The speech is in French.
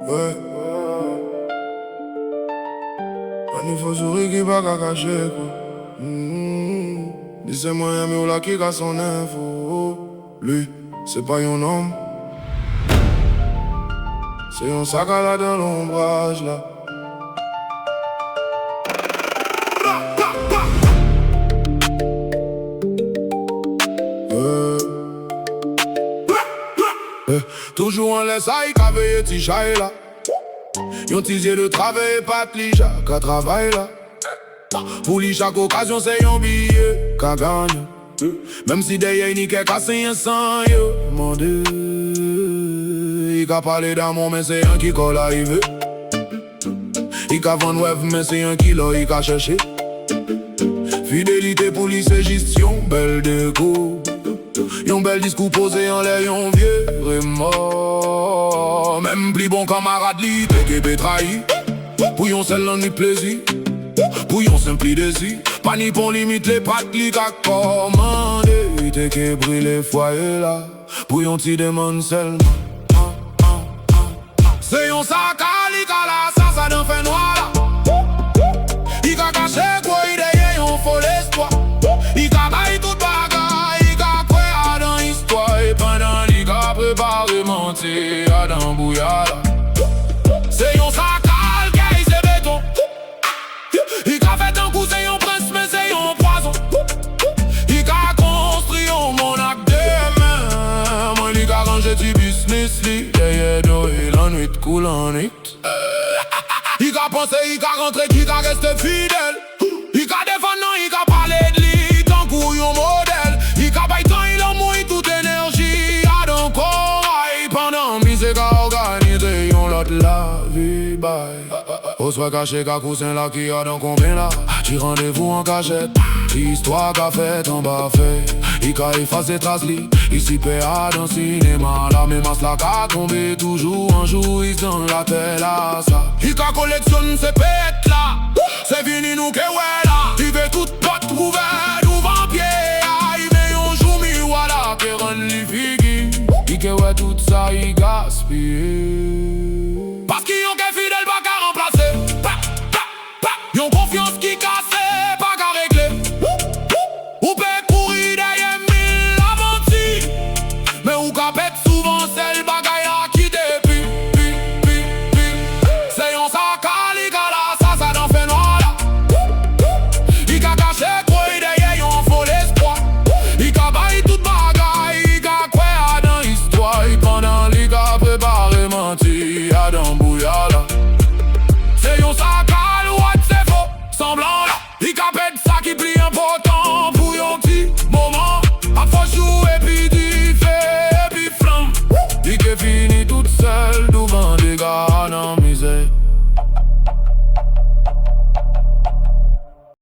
Ouais. Un nouveau sourire qui va cacher quoi. Dis c'est moi mais là qui a son info. Lui, c'est pas un homme. C'est un Chakal dans l'ombrage là. Toujours on laisse aïe qu'a veillé ti chai là. Yon tisier de travers et pas de lija qu'a travail là. Pour lui chaque occasion c'est yon billet qu'a gagne. Même si derrière ni qu'est cassé un sang yo. Mon Dieu, il qu'a parlé d'amour mais c'est un qui colle arrivé. Il qu'a vendre web mais c'est un qui l'a il qu'a cherché. Fidélité pour lui c'est gestion, belle déco. Yon bel discours posé en l'air, yon vieux vraiment. Même plus bon camarade li, t'es qu'est trahi. Pour yon seul l'ennui plaisir, pour yon simple désir. Pas ni pour limite les pattes li qu'a commandé. T'es qu'est brûlé foyer là, pour yon ti demande seulement. C'est yon Chakal, il qu'a la ça d'en fait noir là. Il qu'a caché quoi, il est yon faux l'espoir. Il qu'a baillé toute bagarre. Et pendant les gars préparé monter à d'embouillard. C'est yon Chakal qui c'est béton. Il a fait un coup c'est yon prince mais c'est yon poison. Il a construit yon monarque de main. Moi il a rangé du business li. Derrière et la nuit coule en nuit. Il a pensé, il a rentré, il a resté fidèle. Il a défendu, il a parlé de lui. Tant qu'on yon modèle. Il a baillé tant, il a mouillé toute énergie. A donc corail pendant mise qu'a organisé yon lot la vie bye. Au soir caché qu'a coussin là qui a donc combien là. Tu rendez-vous en cachette. Histoire qu'a fait en bas fait. Il qu'a effacé traces li. Ici PA dans cinéma. La même masse là qu'a tombé toujours en jouisse dans la tête là ça. Il qu'a collectionne ses pètes là. C'est fini nous que ouais là. Il veut toute porte ouverte devant pied. Il met yon joue mi voilà que rend li figi. Il que ouais tout ça il gaspille. Parce qu'ils ont qu'un fidèle pas qu'à remplacer. Yon confiance qui casse pas qu'à régler. Ou peut courir derrière mille aventis. Mais ou qu'à pète souvent celle